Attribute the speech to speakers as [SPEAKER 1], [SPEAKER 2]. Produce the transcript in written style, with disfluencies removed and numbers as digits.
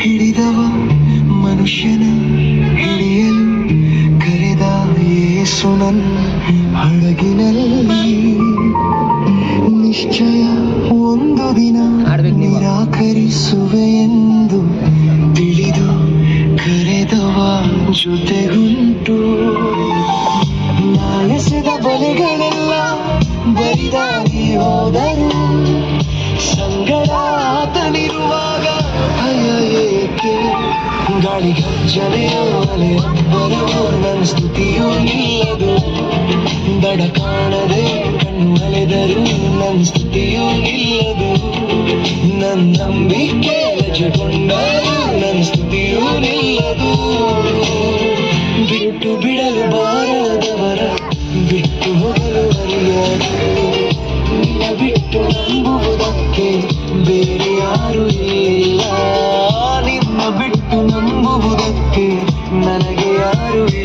[SPEAKER 1] ಹಿಡಿದವ ಮನುಷ್ಯನ ಹಿಡಿಯಲು ಕರೆದ ಯೇಸು ನನ್ನ ಹಡಗಿನಲ್ಲಿ. ನಿಶ್ಚಯ ಒಂದು ದಿನ ನಿರಾಕರಿಸುವೆ ಎಂದು ತಿಳಿದು ಕರೆದವ ಜೊತೆಗುಂಟು. ನಾಳೆಸಿದ ಬಲೆಗಳೆಲ್ಲ ಬರಿದಾಗಿ ಹೋದರು, ಸಂಗಡ ಆತನಿರುವಾಗ ಭಯ ಏಕೆ? ಗಾಳಿ ಗರ್ಜನೆಯೋ ಅಲೆ ಅಬ್ಬರವೋ ನನ್ನ ಸ್ತುತಿಯೂ ನಿಲ್ಲದು. ದಡ ಕಾಣದೆ ಕಣ್ಣು ಅಲೆದರೂ ನನ್ನ ಸ್ತುತಿಯೂ ನಿಲ್ಲದು. ನನ್ನ ನಂಬಿಕೆ ಲಜ್ಜೆಗೊಂಡರೂ ನನ್ನ ಸ್ತುತಿಯೂ ನಿಲ್ಲದು. ಬಿಟ್ಟು ಬಿಡಲು ಬಾರದವರ ಬಿಟ್ಟು ಹೋಗಲು ಅರಿಯದು. ನಿನ್ನ ಬಿಟ್ಟು ನಂಬುವುದಕ್ಕೆ ಬೇರೆ ಯಾರು ಇಲ್ಲ. ನಿನ್ನ ಬಿಟ್ಟು ನಂಬುವುದಕ್ಕೆ ನನಗೆ ಯಾರು ಇಲ್ಲ.